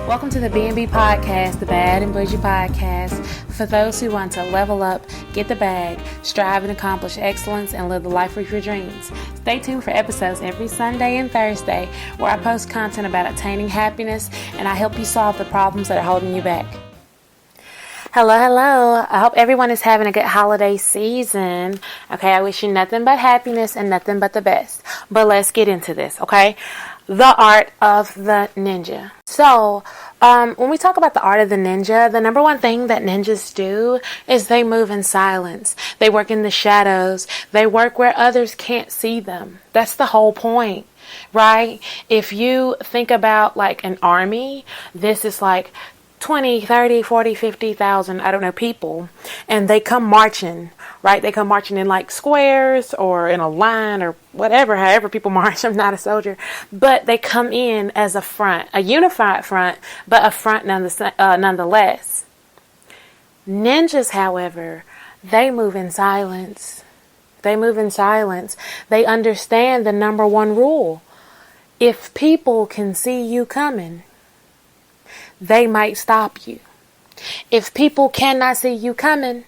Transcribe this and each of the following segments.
Welcome to the B&B Podcast, the Bad and Bougie Podcast, for those who want to level up, get the bag, strive and accomplish excellence, and live the life of your dreams. Stay tuned for episodes every Sunday and Thursday, where I post content about attaining happiness, and I help you solve the problems that are holding you back. Hello. I hope everyone is having a good holiday season. Okay, I wish you nothing but happiness and nothing but the best. But let's get into this, okay? The art of the ninja. So, when we talk about the art of the ninja, the number one thing that ninjas do is they move in silence. They work in the shadows. They work where others can't see them. That's the whole point, right? If you think about like an army, this is like 20, 30, 40, 50,000, I don't know, people, and they come marching, right? They come marching in like squares or in a line or whatever, however people march. I'm not a soldier, but they come in as a front, a unified front, but a front nonetheless. Ninjas, however, they move in silence. They move in silence. They understand the number one rule. If people can see you coming, they might stop you. If people cannot see you coming,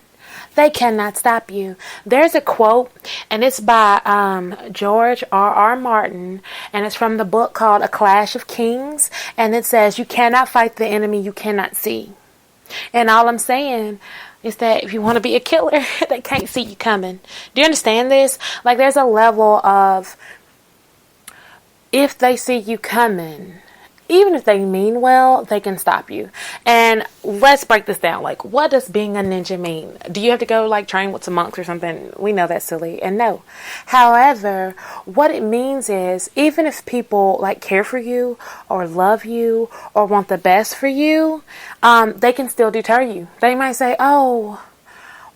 they cannot stop you. There's a quote, and it's by George R.R. Martin, and it's from the book called A Clash of Kings, and it says, "You cannot fight the enemy you cannot see." And all I'm saying is that if you want to be a killer, they can't see you coming. Do you understand this? Like, there's a level of, if they see you coming, even if they mean well, they can stop you. And let's break this down. Like, what does being a ninja mean? Do you have to go like train with some monks or something? We know that's silly, and no. However, what it means is, even if people like care for you or love you or want the best for you, they can still deter you. They might say, "Oh,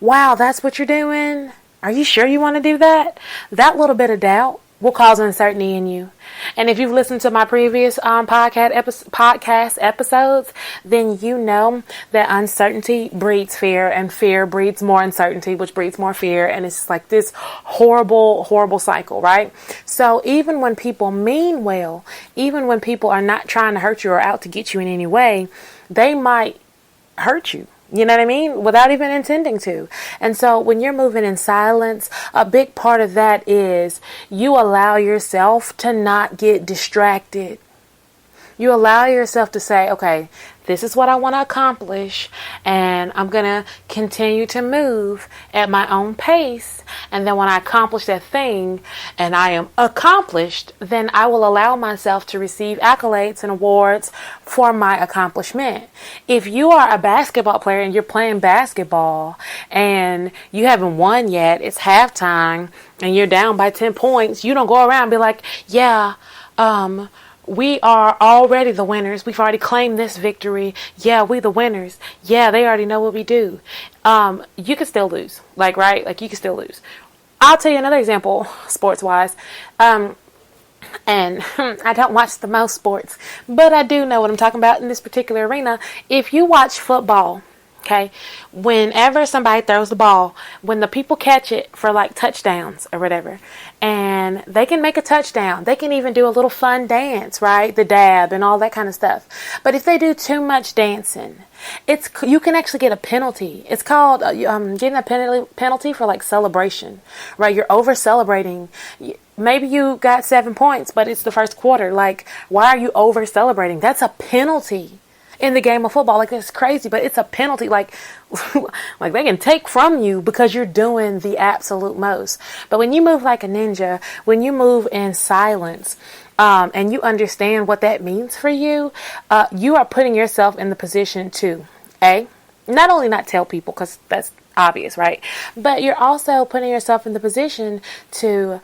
wow, that's what you're doing? Are you sure you want to do that?" That little bit of doubt will cause uncertainty in you. And if you've listened to my previous podcast episodes, then you know that uncertainty breeds fear, and fear breeds more uncertainty, which breeds more fear, and it's like this horrible cycle, right? So even when people mean well, even when people are not trying to hurt you or out to get you in any way, they might hurt you. You know what I mean? Without even intending to. And so when you're moving in silence, a big part of that is you allow yourself to not get distracted. You allow yourself to say, okay, this is what I want to accomplish, and I'm going to continue to move at my own pace. And then when I accomplish that thing and I am accomplished, then I will allow myself to receive accolades and awards for my accomplishment. If you are a basketball player and you're playing basketball and you haven't won yet, it's halftime and you're down by 10 points, you don't go around and be like, yeah, we are already the winners. We've already claimed this victory. Yeah, we the winners. Yeah, they already know what we do. You can still lose. Like, right? Like, you can still lose. I'll tell you another example, sports-wise. And I don't watch the most sports, but I do know what I'm talking about in this particular arena. If you watch football, okay, whenever somebody throws the ball, when the people catch it for like touchdowns or whatever, and they can make a touchdown, they can even do a little fun dance, right? The dab and all that kind of stuff. But if they do too much dancing, you can actually get a penalty. It's called getting a penalty for like celebration, right? You're over celebrating. Maybe you got 7 points, but it's the first quarter. Like, why are you over celebrating? That's a penalty in the game of football. Like, it's crazy, but it's a penalty. Like they can take from you because you're doing the absolute most. But when you move like a ninja, when you move in silence, and you understand what that means for you, you are putting yourself in the position to, not only not tell people, because that's obvious, right? But you're also putting yourself in the position to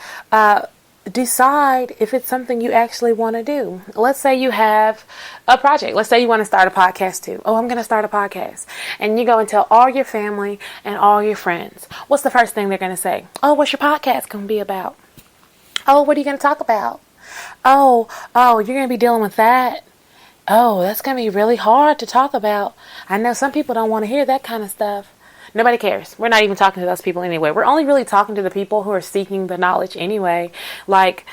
decide if it's something you actually want to do. Let's say you have a project. Let's say you want to start a podcast too. Oh, I'm going to start a podcast. And you go and tell all your family and all your friends. What's the first thing they're going to say? Oh, what's your podcast going to be about? Oh, what are you going to talk about? Oh, you're going to be dealing with that. Oh, that's going to be really hard to talk about. I know some people don't want to hear that kind of stuff. Nobody cares. We're not even talking to those people anyway. We're only really talking to the people who are seeking the knowledge anyway. Like,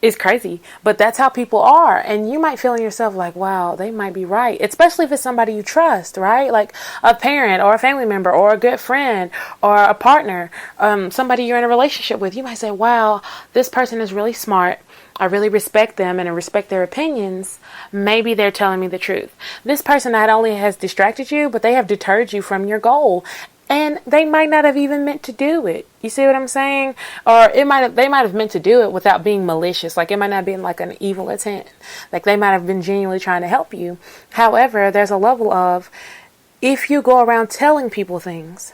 It's crazy, but that's how people are. And you might feel in yourself like, wow, they might be right. Especially if it's somebody you trust, right? Like a parent or a family member or a good friend or a partner, somebody you're in a relationship with. You might say, wow, this person is really smart. I really respect them and I respect their opinions. Maybe they're telling me the truth. This person not only has distracted you, but they have deterred you from your goal. And they might not have even meant to do it. You see what I'm saying? Or they might have meant to do it without being malicious. Like it might not be like an evil intent. Like they might have been genuinely trying to help you. However, there's a level of, if you go around telling people things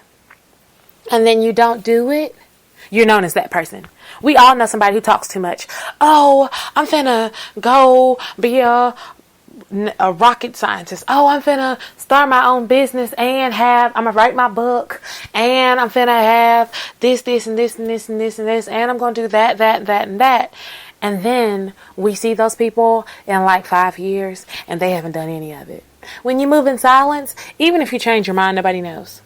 and then you don't do it, you're known as that person. We all know somebody who talks too much. Oh, I'm finna go be a rocket scientist. Oh, I'm finna start my own business and I'm gonna write my book and I'm finna have this and this and this and this and this and I'm gonna do that and that. And then we see those people in like 5 years and they haven't done any of it. When you move in silence, even if you change your mind, nobody knows.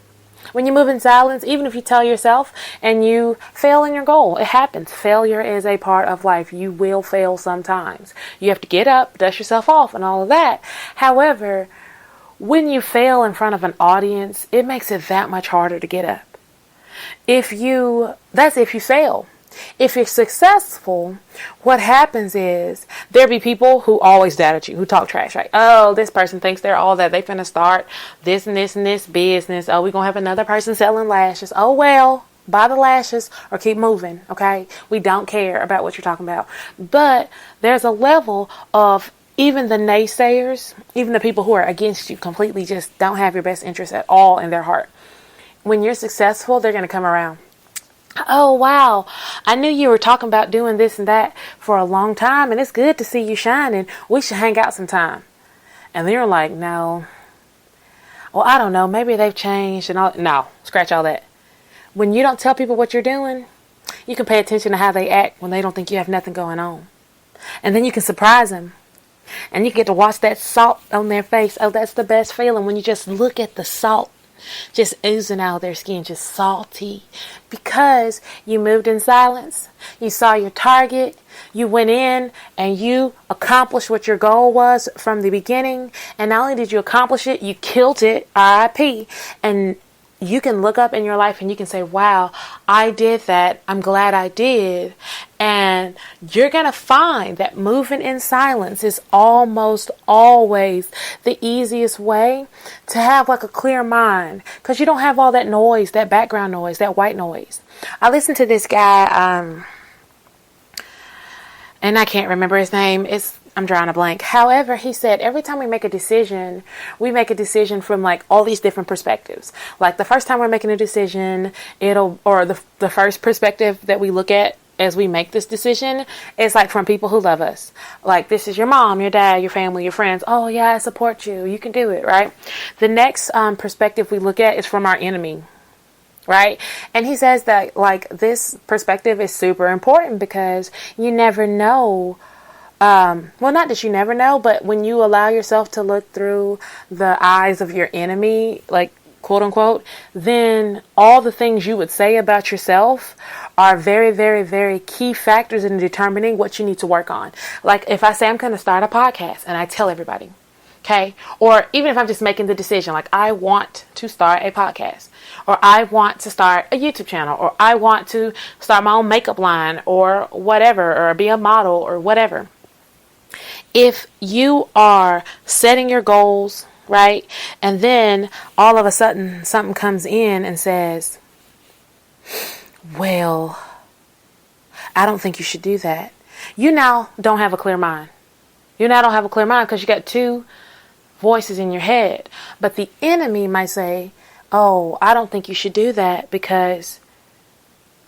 When you move in silence, even if you tell yourself and you fail in your goal, it happens. Failure is a part of life. You will fail sometimes. You have to get up, dust yourself off and all of that. However, when you fail in front of an audience, it makes it that much harder to get up. That's if you fail. If you're successful, what happens is there be people who always doubt at you, who talk trash, right? Oh, this person thinks they're all that. They finna start this and this and this business. Oh, we're going to have another person selling lashes. Oh, well, buy the lashes or keep moving, okay? We don't care about what you're talking about. But there's a level of even the naysayers, even the people who are against you completely just don't have your best interest at all in their heart. When you're successful, they're going to come around. Oh, wow. I knew you were talking about doing this and that for a long time, and it's good to see you shining. We should hang out sometime. And then you're like, no. Well, I don't know. Maybe they've changed and all. No, scratch all that. When you don't tell people what you're doing, you can pay attention to how they act when they don't think you have nothing going on. And then you can surprise them. And you get to watch that salt on their face. Oh, that's the best feeling when you just look at the salt just oozing out of their skin, just salty, because you moved in silence. You saw your target. You went in and you accomplished what your goal was from the beginning. And not only did you accomplish it, you killed it, RIP. And you can look up in your life and you can say, wow, I did that. I'm glad I did. And you're going to find that moving in silence is almost always the easiest way to have like a clear mind, because you don't have all that noise, that background noise, that white noise. I listened to this guy, and I can't remember his name. I'm drawing a blank. However, he said every time we make a decision from like all these different perspectives. Like the first time we're making a decision, the first perspective that we look at as we make this decision is like from people who love us. Like this is your mom, your dad, your family, your friends. Oh yeah, I support you. You can do it, right? The next perspective we look at is from our enemy. Right? And he says that like this perspective is super important because you never know. Well, not that you never know, but when you allow yourself to look through the eyes of your enemy, like quote unquote, then all the things you would say about yourself are very, very, very key factors in determining what you need to work on. Like if I say I'm going to start a podcast and I tell everybody, okay, or even if I'm just making the decision, like I want to start a podcast, or I want to start a YouTube channel, or I want to start my own makeup line, or whatever, or be a model, or whatever. If you are setting your goals, right, and then all of a sudden something comes in and says, well, I don't think you should do that. You now don't have a clear mind. You now don't have a clear mind because you got two voices in your head. But the enemy might say, oh, I don't think you should do that because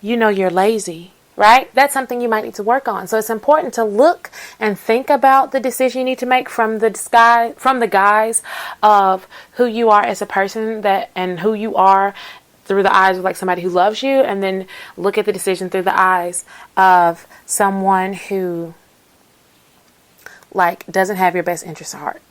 you know you're lazy. Right? That's something you might need to work on. So it's important to look and think about the decision you need to make from the guise of who you are as a person, and who you are through the eyes of like somebody who loves you, and then look at the decision through the eyes of someone who like doesn't have your best interest at heart.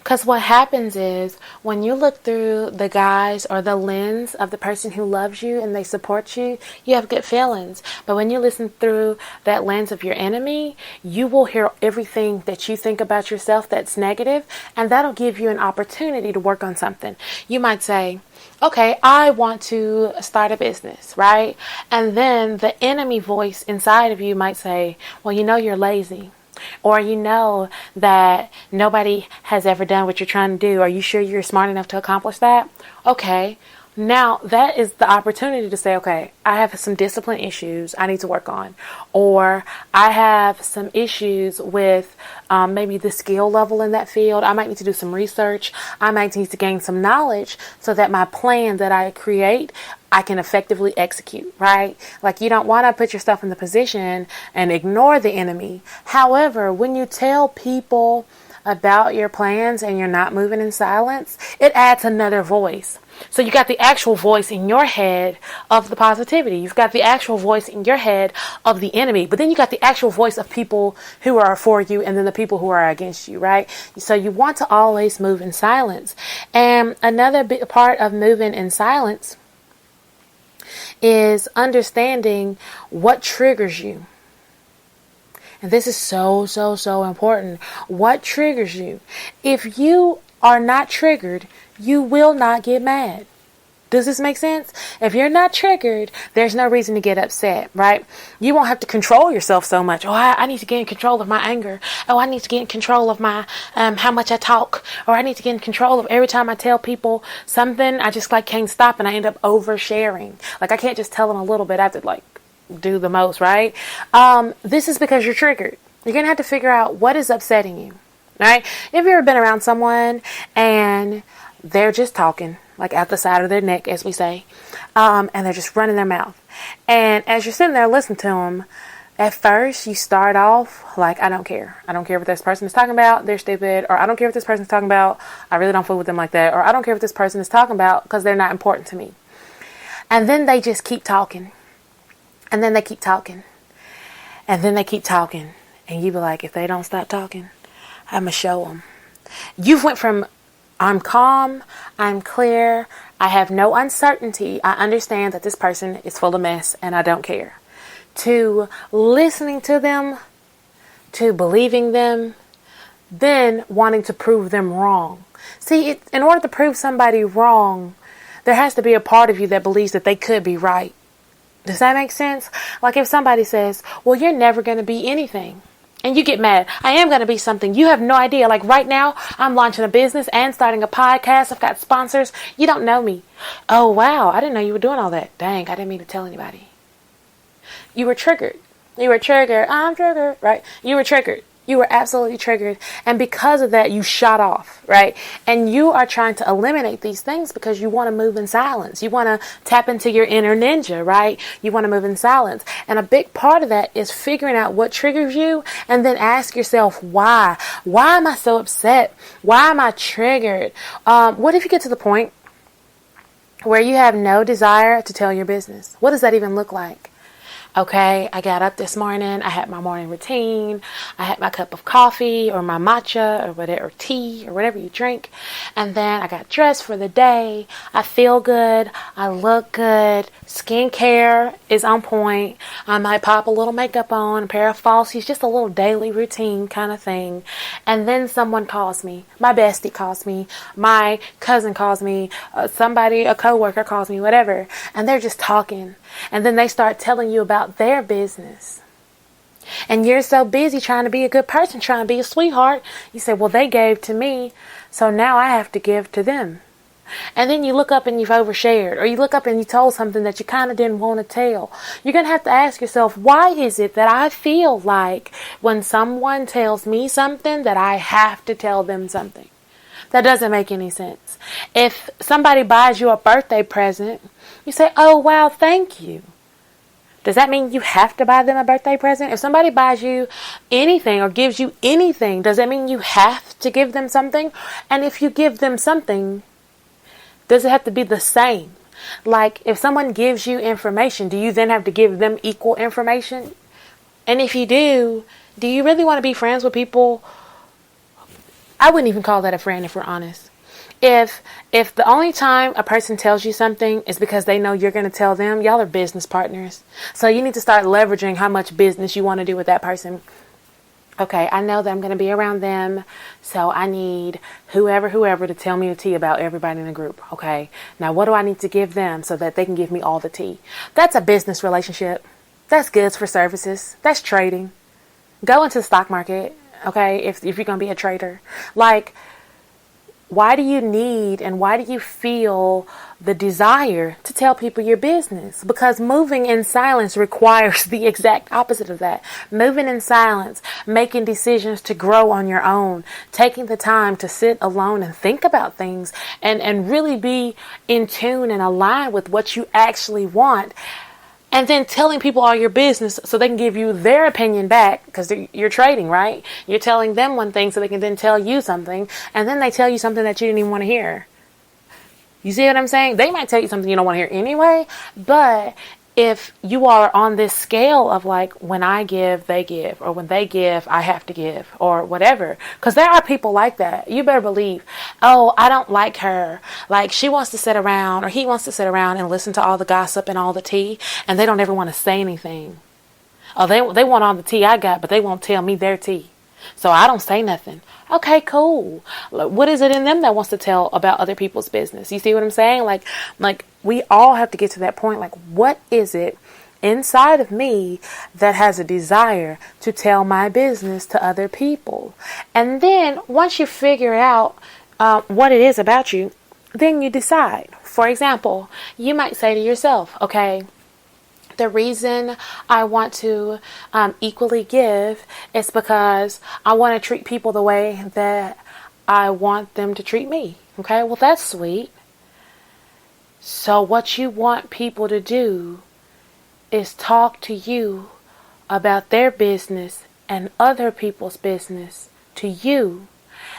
Because what happens is when you look through the guise or the lens of the person who loves you and they support you, you have good feelings. But when you listen through that lens of your enemy, you will hear everything that you think about yourself that's negative, and that'll give you an opportunity to work on something. You might say, okay, I want to start a business, right? And then the enemy voice inside of you might say, well, you know, you're lazy. Or you know that nobody has ever done what you're trying to do. Are you sure you're smart enough to accomplish that? Okay. Now that is the opportunity to say, okay, I have some discipline issues I need to work on. Or I have some issues with maybe the skill level in that field. I might need to do some research. I might need to gain some knowledge so that my plan that I create, I can effectively execute, right? Like, you don't want to put yourself in the position and ignore the enemy. However, when you tell people about your plans and you're not moving in silence, it adds another voice. So you got the actual voice in your head of the positivity. You've got the actual voice in your head of the enemy. But then you got the actual voice of people who are for you and then the people who are against you, right? So you want to always move in silence. And another big part of moving in silence is understanding what triggers you. And this is so important. What triggers you? If you are not triggered, you will not get mad. Does this make sense? If you're not triggered, there's no reason to get upset, right? You won't have to control yourself so much. Oh, I need to get in control of my anger. Oh, I need to get in control of my how much I talk. Or I need to get in control of every time I tell people something. I just can't stop and I end up oversharing. Like, I can't just tell them a little bit. I have to do the most, right? This is because you're triggered. You're gonna have to figure out what is upsetting you, right? Have you ever been around someone and they're just talking, like out the side of their neck, as we say, and they're just running their mouth. And as you're sitting there listening to them, at first you start off like, I don't care. I don't care what this person is talking about. They're stupid. Or I don't care what this person is talking about. I really don't fool with them like that. Or I don't care what this person is talking about because they're not important to me. And then they just keep talking. And then they keep talking. And then they keep talking. And you be like, if they don't stop talking, I'm going to show them. You've went from I'm calm, I'm clear, I have no uncertainty, I understand that this person is full of mess and I don't care, to listening to them, to believing them, then wanting to prove them wrong. See, in order to prove somebody wrong, there has to be a part of you that believes that they could be right. Does that make sense? Like if somebody says, well, you're never going to be anything. And you get mad. I am going to be something. You have no idea. Like right now, I'm launching a business and starting a podcast. I've got sponsors. You don't know me. Oh, wow. I didn't know you were doing all that. Dang, I didn't mean to tell anybody. You were triggered. You were triggered. I'm triggered, right? You were triggered. You were absolutely triggered. And because of that, you shot off, right? And you are trying to eliminate these things because you want to move in silence. You want to tap into your inner ninja, right? You want to move in silence. And a big part of that is figuring out what triggers you and then ask yourself, why? Why am I so upset? Why am I triggered? What if you get to the point where you have no desire to tell your business? What does that even look like? Okay, I got up this morning, I had my morning routine, I had my cup of coffee or my matcha or whatever, or tea or whatever you drink, and then I got dressed for the day. I feel good, I look good, skincare is on point, I might pop a little makeup on, a pair of falsies, just a little daily routine kind of thing, and then someone calls me, my bestie calls me, my cousin calls me, a coworker calls me, whatever, and they're just talking. And then they start telling you about their business. And you're so busy trying to be a good person, trying to be a sweetheart. You say, well, they gave to me, so now I have to give to them. And then you look up and you've overshared. Or you look up and you told something that you kind of didn't want to tell. You're going to have to ask yourself, why is it that I feel like when someone tells me something that I have to tell them something? That doesn't make any sense. If somebody buys you a birthday present, you say, oh, wow, thank you. Does that mean you have to buy them a birthday present? If somebody buys you anything or gives you anything, does that mean you have to give them something? And if you give them something, does it have to be the same? Like if someone gives you information, do you then have to give them equal information? And if you do you really want to be friends with people I wouldn't even call that a friend if we're honest. If the only time a person tells you something is because they know you're going to tell them, y'all are business partners. So you need to start leveraging how much business you want to do with that person. Okay, I know that I'm going to be around them, so I need whoever to tell me the tea about everybody in the group. Okay, now what do I need to give them so that they can give me all the tea? That's a business relationship. That's goods for services. That's trading. Go into the stock market, okay, if you're going to be a trader. Like, why do you need and why do you feel the desire to tell people your business? Because moving in silence requires the exact opposite of that. Moving in silence, making decisions to grow on your own, taking the time to sit alone and think about things and really be in tune and aligned with what you actually want. And then telling people all your business so they can give you their opinion back, because you're trading, right? You're telling them one thing so they can then tell you something, and then they tell you something that you didn't even want to hear. You see what I'm saying? They might tell you something you don't want to hear anyway, but if you are on this scale of like, when I give, they give, or when they give, I have to give, or whatever, because there are people like that. You better believe, oh, I don't like her. Like, she wants to sit around, or he wants to sit around and listen to all the gossip and all the tea, and they don't ever want to say anything. Oh, they want all the tea I got, but they won't tell me their tea. So I don't say nothing. Okay, cool. What is it in them that wants to tell about other people's business? You see what I'm saying? Like we all have to get to that point. Like, what is it inside of me that has a desire to tell my business to other people? And then once you figure out what it is about you, then you decide. For example, you might say to yourself, okay, the reason I want to equally give is because I want to treat people the way that I want them to treat me. Okay, well, that's sweet. So what you want people to do is talk to you about their business and other people's business to you.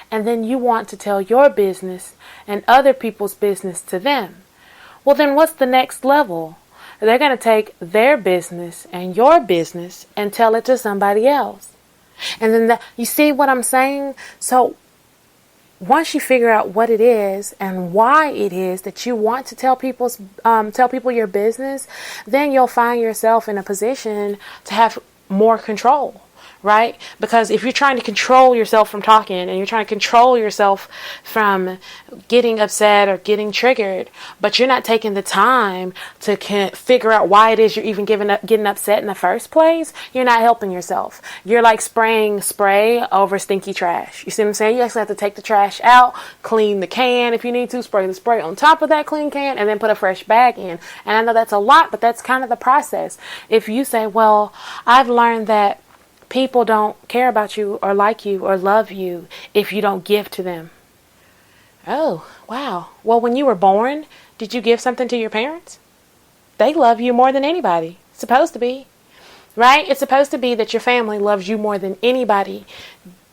And then you want to tell your business and other people's business to them. Well, then what's the next level? They're going to take their business and your business and tell it to somebody else. And then you see what I'm saying? So once you figure out what it is and why it is that you want to tell people your business, then you'll find yourself in a position to have more control. Right? Because if you're trying to control yourself from talking, and you're trying to control yourself from getting upset or getting triggered, but you're not taking the time to figure out why it is you're even getting upset in the first place, you're not helping yourself. You're like spraying spray over stinky trash. You see what I'm saying? You actually have to take the trash out, clean the can if you need to, spray the spray on top of that clean can, and then put a fresh bag in. And I know that's a lot, but that's kind of the process. If you say, well, I've learned that people don't care about you or like you or love you if you don't give to them. Oh, wow. Well, when you were born, did you give something to your parents? They love you more than anybody. It's supposed to be. Right? It's supposed to be that your family loves you more than anybody.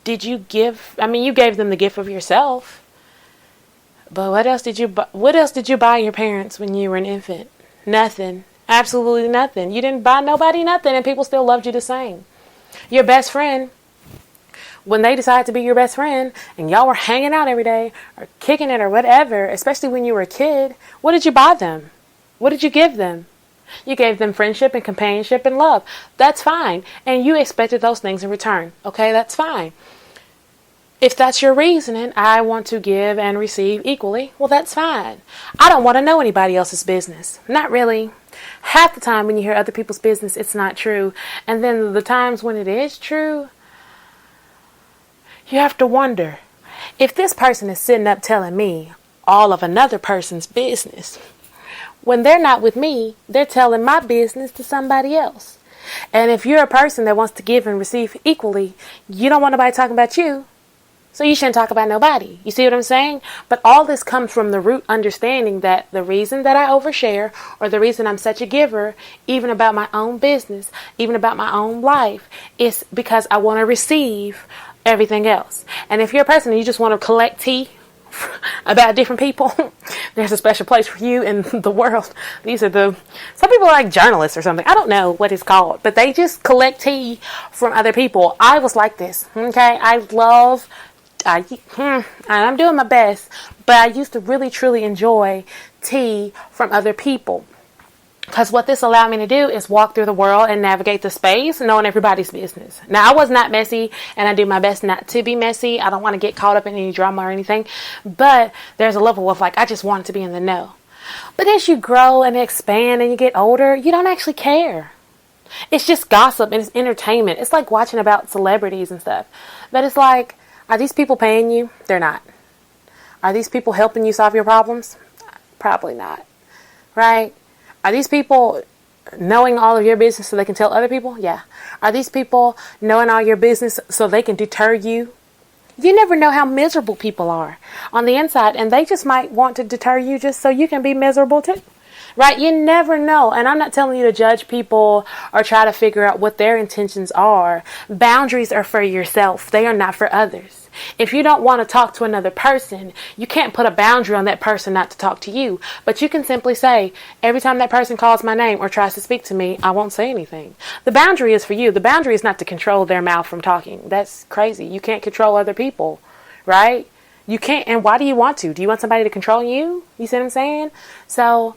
Did you give? I mean, you gave them the gift of yourself. But what else did you buy your parents when you were an infant? Nothing. Absolutely nothing. You didn't buy nobody nothing, and people still loved you the same. Your best friend, when they decided to be your best friend and y'all were hanging out every day or kicking it or whatever, especially when you were a kid, what did you buy them? What did you give them? You gave them friendship and companionship and love. That's fine. And you expected those things in return. Okay, that's fine. If that's your reasoning, I want to give and receive equally, well, that's fine. I don't want to know anybody else's business. Not really. Half the time when you hear other people's business, it's not true. And then the times when it is true, you have to wonder, if this person is sitting up telling me all of another person's business, when they're not with me, they're telling my business to somebody else. And if you're a person that wants to give and receive equally, you don't want nobody talking about you. So you shouldn't talk about nobody. You see what I'm saying? But all this comes from the root understanding that the reason that I overshare, or the reason I'm such a giver, even about my own business, even about my own life, is because I want to receive everything else. And if you're a person and you just want to collect tea about different people, there's a special place for you in the world. Some people are like journalists or something. I don't know what it's called, but they just collect tea from other people. I was like this. Okay. I'm doing my best, but I used to really truly enjoy tea from other people. Because what this allowed me to do is walk through the world and navigate the space, knowing everybody's business. Now, I was not messy, and I do my best not to be messy. I don't want to get caught up in any drama or anything. But there's a level of I just want to be in the know. But as you grow and expand and you get older, you don't actually care. It's just gossip and it's entertainment. It's like watching about celebrities and stuff. But it's are these people paying you? They're not. Are these people helping you solve your problems? Probably not. Right? Are these people knowing all of your business so they can tell other people? Yeah. Are these people knowing all your business so they can deter you? You never know how miserable people are on the inside, and they just might want to deter you just so you can be miserable too. Right? You never know. And I'm not telling you to judge people or try to figure out what their intentions are. Boundaries are for yourself. They are not for others. If you don't want to talk to another person, you can't put a boundary on that person not to talk to you. But you can simply say, every time that person calls my name or tries to speak to me, I won't say anything. The boundary is for you. The boundary is not to control their mouth from talking. That's crazy. You can't control other people, right? You can't. And why do you want to? Do you want somebody to control you? You see what I'm saying? So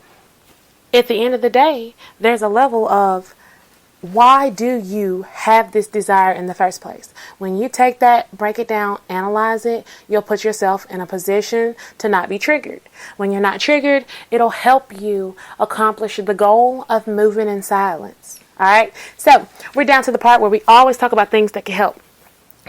at the end of the day, there's a level of, why do you have this desire in the first place? When you take that, break it down, analyze it, you'll put yourself in a position to not be triggered. When you're not triggered, it'll help you accomplish the goal of moving in silence. All right? So we're down to the part where we always talk about things that can help.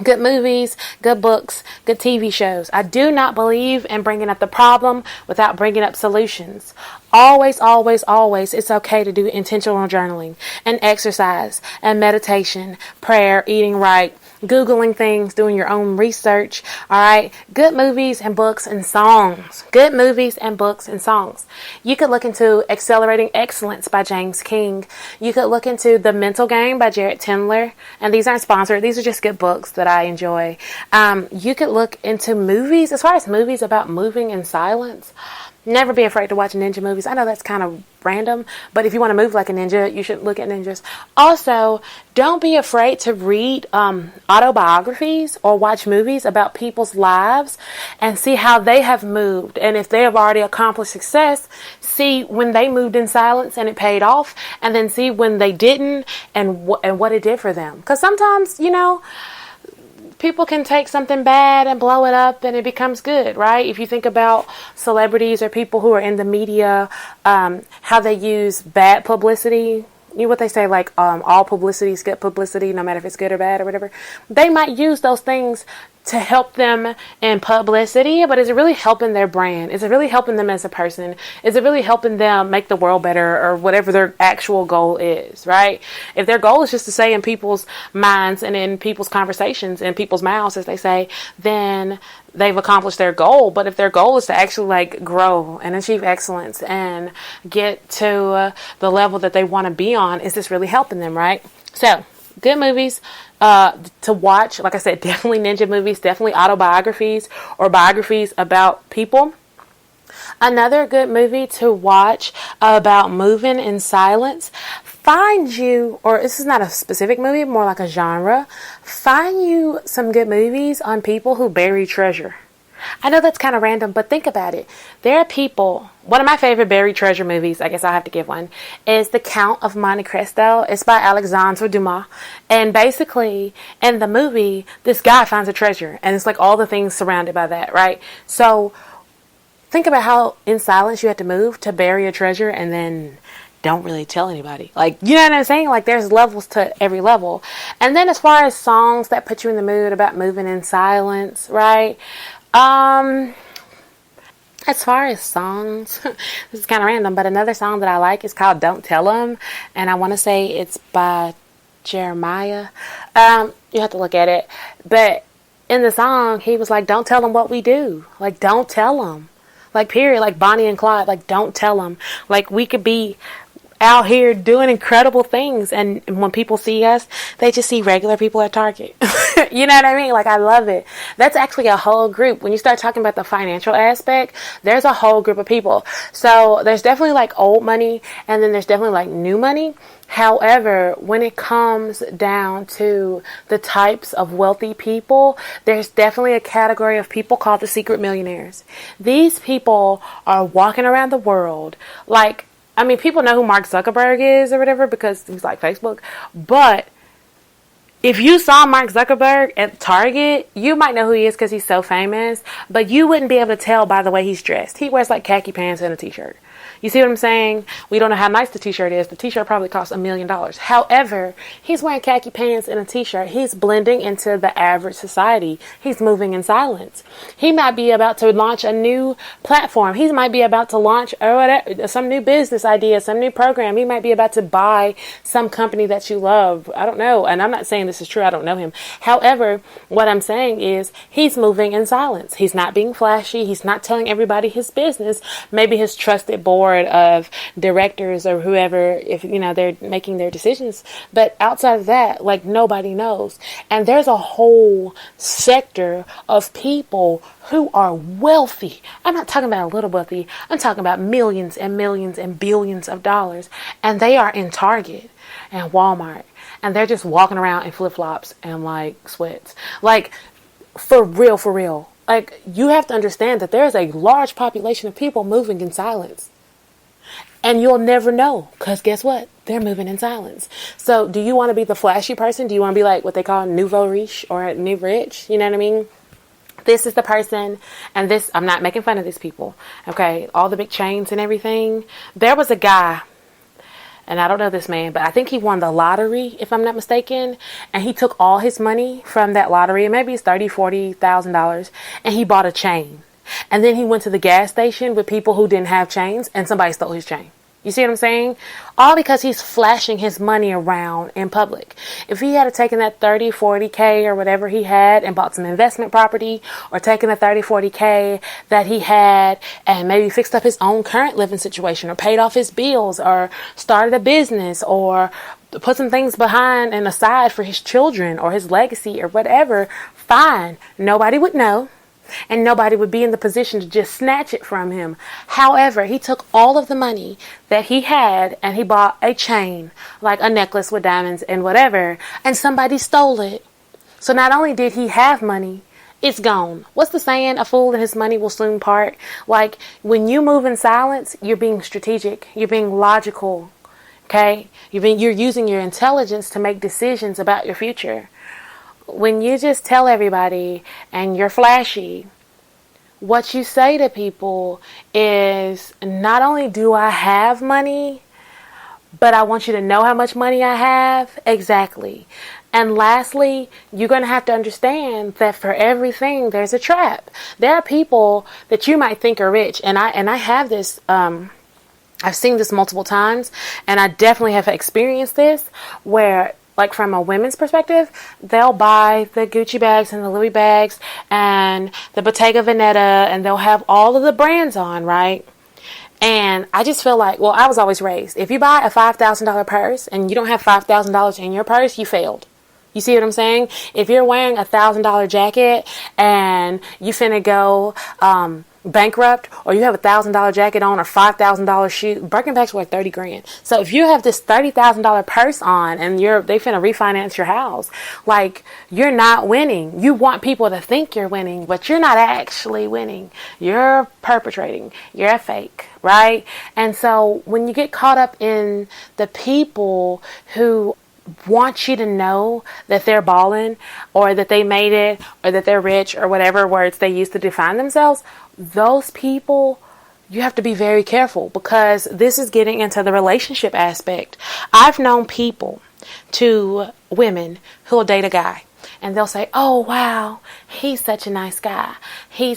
Good movies, good books, good TV shows. I do not believe in bringing up the problem without bringing up solutions. Always, always, always, it's okay to do intentional journaling and exercise and meditation, prayer, eating right, Googling things, doing your own research. All right. Good movies and books and songs. Good movies and books and songs. You could look into Accelerating Excellence by James King. You could look into The Mental Game by Jared Tendler. And these aren't sponsored. These are just good books that I enjoy. You could look into movies, as far as movies about moving in silence. Never be afraid to watch ninja movies. I know that's kind of random, but if you want to move like a ninja, you should look at ninjas. Also, don't be afraid to read autobiographies or watch movies about people's lives and see how they have moved. And if they have already accomplished success, see when they moved in silence and it paid off, and then see when they didn't and what it did for them. Because sometimes, people can take something bad and blow it up and it becomes good, right? If you think about celebrities or people who are in the media, how they use bad publicity, what they say, all publicity is good publicity, no matter if it's good or bad or whatever. They might use those things to help them in publicity, but is it really helping their brand? Is it really helping them as a person? Is it really helping them make the world better, or whatever their actual goal is, right? If their goal is just to stay in people's minds and in people's conversations, in people's mouths, as they say, then they've accomplished their goal. But if their goal is to actually grow and achieve excellence and get to the level that they want to be on, is this really helping them, right? So, good movies to watch. Like I said, definitely ninja movies, definitely autobiographies or biographies about people. Another good movie to watch about moving in silence. Find you, or this is not a specific movie, more like a genre. Find you some good movies on people who bury treasure. I know that's kind of random, but think about it. There are people, one of my favorite buried treasure movies, I guess I'll have to give one, is The Count of Monte Cristo. It's by Alexandre Dumas. And basically, in the movie, this guy finds a treasure, and it's all the things surrounded by that, right? So, think about how in silence you have to move to bury a treasure, and then don't really tell anybody. You know what I'm saying? There's levels to every level. And then as far as songs that put you in the mood about moving in silence, right? As far as songs, this is kind of random, but another song that I like is called Don't Tell 'Em, and I want to say it's by Jeremiah. You have to look at it, but in the song, he was like, don't tell them what we do. Don't tell them. Period. Bonnie and Clyde, don't tell them. We could be out here doing incredible things, and when people see us, they just see regular people at Target. You know what I mean? Like, I love it. That's actually a whole group. When you start talking about the financial aspect, there's a whole group of people. So there's definitely like old money, and then there's definitely like new money. However, when it comes down to the types of wealthy people, there's definitely a category of people called the Secret Millionaires. These people are walking around the world like, I mean, people know who Mark Zuckerberg is or whatever because he's like Facebook, but if you saw Mark Zuckerberg at Target, you might know who he is because he's so famous, but you wouldn't be able to tell by the way he's dressed. He wears like khaki pants and a t-shirt. You see what I'm saying? We don't know how nice the t-shirt is. The t-shirt probably costs $1 million. However, he's wearing khaki pants and a t-shirt. He's blending into the average society. He's moving in silence. He might be about to launch a new platform. He might be about to launch some new business idea, some new program. He might be about to buy some company that you love. I don't know. And I'm not saying this is true. I don't know him. However, what I'm saying is he's moving in silence. He's not being flashy. He's not telling everybody his business. Maybe his trusted board of directors or whoever, if they're making their decisions, but outside of that, like, nobody knows. And there's a whole sector of people who are wealthy. I'm not talking about a little wealthy. I'm talking about millions and millions and billions of dollars, and they are in Target and Walmart, and they're just walking around in flip-flops and like sweats, like, for real. Like, you have to understand that there's a large population of people moving in silence. And you'll never know, because guess what? They're moving in silence. So do you want to be the flashy person? Do you want to be like what they call nouveau riche or new rich? You know what I mean? This is the person, and this, I'm not making fun of these people, okay? All the big chains and everything. There was a guy, and I don't know this man, but I think he won the lottery, if I'm not mistaken. And he took all his money from that lottery, and maybe it's $30,000, $40,000, and he bought a chain. And then he went to the gas station with people who didn't have chains, and somebody stole his chain. You see what I'm saying? All because he's flashing his money around in public. If he had taken that 30, 40K or whatever he had and bought some investment property, or taken the 30, 40K that he had and maybe fixed up his own current living situation, or paid off his bills, or started a business, or put some things behind and aside for his children or his legacy or whatever, fine. Nobody would know. And nobody would be in the position to just snatch it from him. However, he took all of the money that he had and he bought a chain, like a necklace with diamonds and whatever, and somebody stole it. So not only did he have money, it's gone. What's the saying? A fool and his money will soon part. Like, when you move in silence, you're being strategic. You're being logical. Okay? You're using your intelligence to make decisions about your future. When you just tell everybody and you're flashy, what you say to people is, not only do I have money, but I want you to know how much money I have. Exactly. And lastly, you're going to have to understand that for everything, there's a trap. There are people that you might think are rich. And I have this, I've seen this multiple times, and I definitely have experienced this, where, like, from a women's perspective, they'll buy the Gucci bags and the Louis bags and the Bottega Veneta, and they'll have all of the brands on, right? And I just feel like, well, I was always raised, if you buy a $5,000 purse and you don't have $5,000 in your purse, you failed. You see what I'm saying? If you're wearing a $1,000 jacket and you finna go bankrupt, or you have a $1,000 jacket on, or $5,000 shoe, Birkenbacks were like 30 grand. So if you have this $30,000 purse on and they finna refinance your house, like, you're not winning. You want people to think you're winning, but you're not actually winning. You're perpetrating. You're a fake, right? And so when you get caught up in the people who want you to know that they're balling, or that they made it, or that they're rich, or whatever words they use to define themselves, those people, you have to be very careful, because this is getting into the relationship aspect. I've known people, to women, who will date a guy, and they'll say, oh, wow, he's such a nice guy. He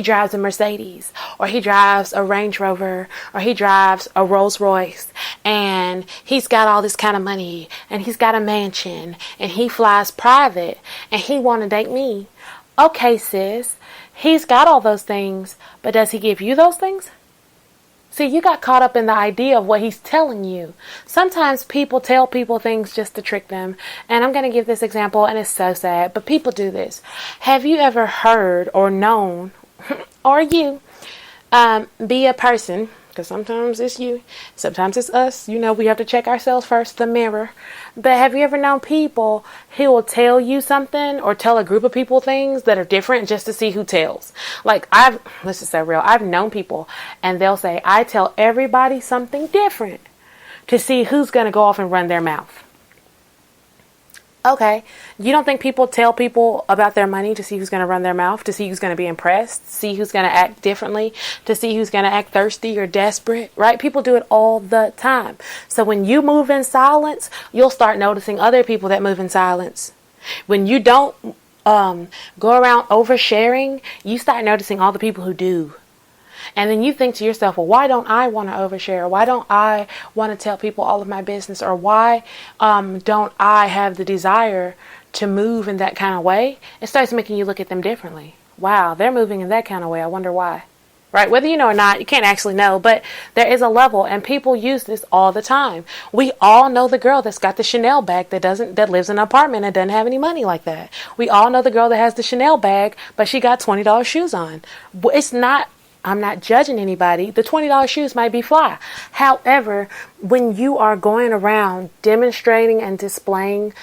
drives a Mercedes, or he drives a Range Rover, or he drives a Rolls Royce, and he's got all this kind of money, and he's got a mansion, and he flies private, and he want to date me. Okay, sis, he's got all those things, but does he give you those things? See, you got caught up in the idea of what he's telling you. Sometimes people tell people things just to trick them. And I'm going to give this example, and it's so sad, but people do this. Have you ever heard or known, or you, be a person, because sometimes it's you, sometimes it's us. You know, we have to check ourselves first, the mirror. But have you ever known people who will tell you something or tell a group of people things that are different just to see who tells? Like, this is so real. I've known people, and they'll say, I tell everybody something different to see who's going to go off and run their mouth. Okay, you don't think people tell people about their money to see who's going to run their mouth, to see who's going to be impressed, see who's going to act differently, to see who's going to act thirsty or desperate, right? People do it all the time. So when you move in silence, you'll start noticing other people that move in silence. When you don't go around oversharing, you start noticing all the people who do. And then you think to yourself, well, why don't I want to overshare? Why don't I want to tell people all of my business? Or why don't I have the desire to move in that kind of way? It starts making you look at them differently. Wow, they're moving in that kind of way. I wonder why. Right? Whether you know or not, you can't actually know, but there is a level, and people use this all the time. We all know the girl that's got the Chanel bag that lives in an apartment and doesn't have any money like that. We all know the girl that has the Chanel bag, but she got $20 shoes on. I'm not judging anybody. The $20 shoes might be fly. However, when you are going around demonstrating and displaying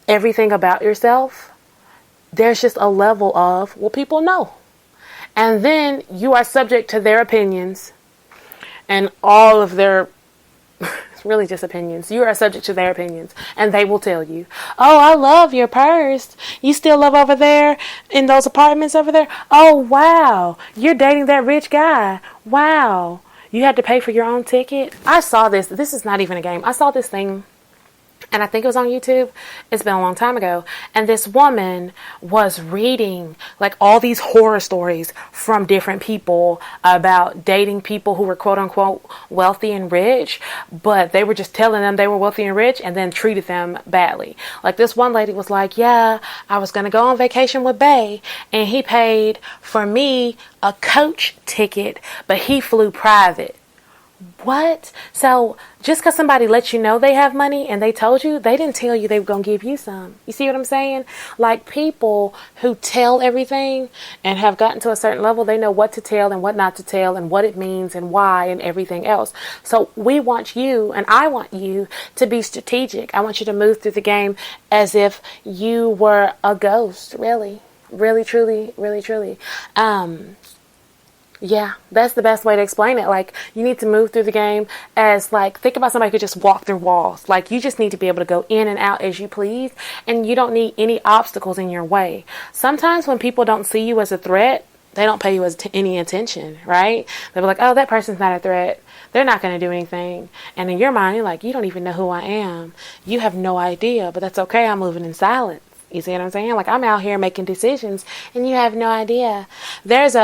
everything about yourself, there's just a level of, well, people know. And then you are subject to their opinions and all of their, it's really just opinions. You are subject to their opinions, and they will tell you, oh, I love your purse. You still live over there in those apartments over there? Oh, wow. You're dating that rich guy. Wow. You had to pay for your own ticket? I saw this. This is not even a game. I saw this thing, and I think it was on YouTube. It's been a long time ago. And this woman was reading like all these horror stories from different people about dating people who were quote unquote wealthy and rich, but they were just telling them they were wealthy and rich and then treated them badly. Like this one lady was like, yeah, I was going to go on vacation with Bae, and he paid for me a coach ticket, but he flew private. What? So just because somebody let you know they have money and they told you, they didn't tell you they were going to give you some. You see what I'm saying? Like people who tell everything and have gotten to a certain level, they know what to tell and what not to tell and what it means and why and everything else. So we want you, and I want you to be strategic. I want you to move through the game as if you were a ghost, really, truly. Yeah, that's the best way to explain it. Like, you need to move through the game as, like, think about somebody who could just walk through walls. Like, you just need to be able to go in and out as you please, and you don't need any obstacles in your way. Sometimes when people don't see you as a threat, they don't pay you any attention, right? They'll be like, oh, that person's not a threat. They're not going to do anything. And in your mind, you're like, you don't even know who I am. You have no idea, but that's okay. I'm moving in silence. You see what I'm saying? Like, I'm out here making decisions, and you have no idea. There's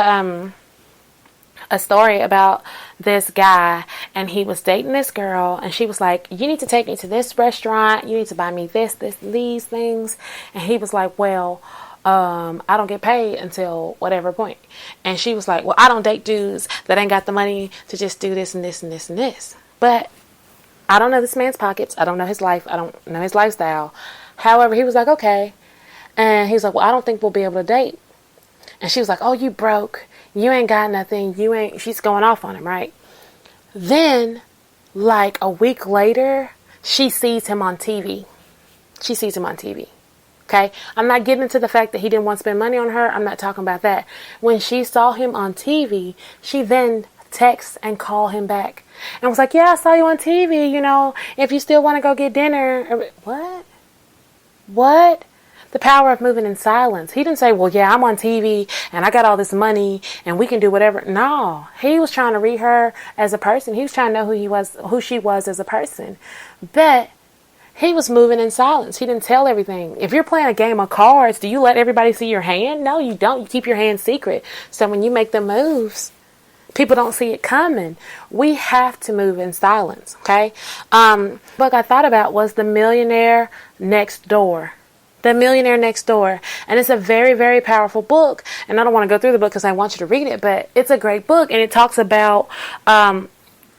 a story about this guy, and he was dating this girl, and she was like, you need to take me to this restaurant, you need to buy me these things. And he was like, well, I don't get paid until whatever point. And she was like, well, I don't date dudes that ain't got the money to just do this and this and this and this. But I don't know this man's pockets, I don't know his life, I don't know his lifestyle. However, he was like, okay. And he was like, well, I don't think we'll be able to date. And she was like, oh, you broke. You ain't got nothing. She's going off on him, right? Then, like a week later, she sees him on TV. Okay? I'm not getting into the fact that he didn't want to spend money on her. I'm not talking about that. When she saw him on TV, she then texts and called him back. And was like, yeah, I saw you on TV, if you still want to go get dinner. What? The power of moving in silence. He didn't say, well, yeah, I'm on TV and I got all this money and we can do whatever. No, he was trying to read her as a person. He was trying to know who she was as a person. But he was moving in silence. He didn't tell everything. If you're playing a game of cards, do you let everybody see your hand? No, you don't. You keep your hand secret. So when you make the moves, people don't see it coming. We have to move in silence, okay? Book I thought about was The Millionaire Next Door. The Millionaire Next Door. And it's a very, very powerful book. And I don't want to go through the book because I want you to read it, but it's a great book. And it talks about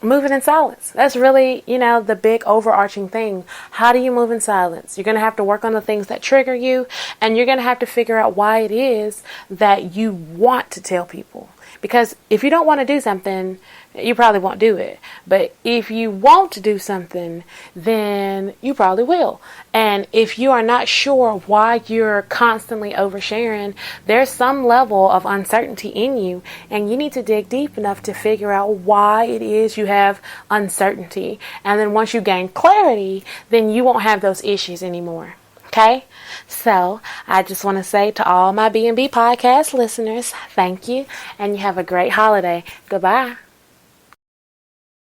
moving in silence. That's really, the big overarching thing. How do you move in silence? You're going to have to work on the things that trigger you, and you're going to have to figure out why it is that you want to tell people. Because if you don't want to do something, you probably won't do it. But if you want to do something, then you probably will. And if you are not sure why you're constantly oversharing, there's some level of uncertainty in you, and you need to dig deep enough to figure out why it is you have uncertainty. And then once you gain clarity, then you won't have those issues anymore. Okay, so I just want to say to all my B&B podcast listeners, thank you, and you have a great holiday. Goodbye.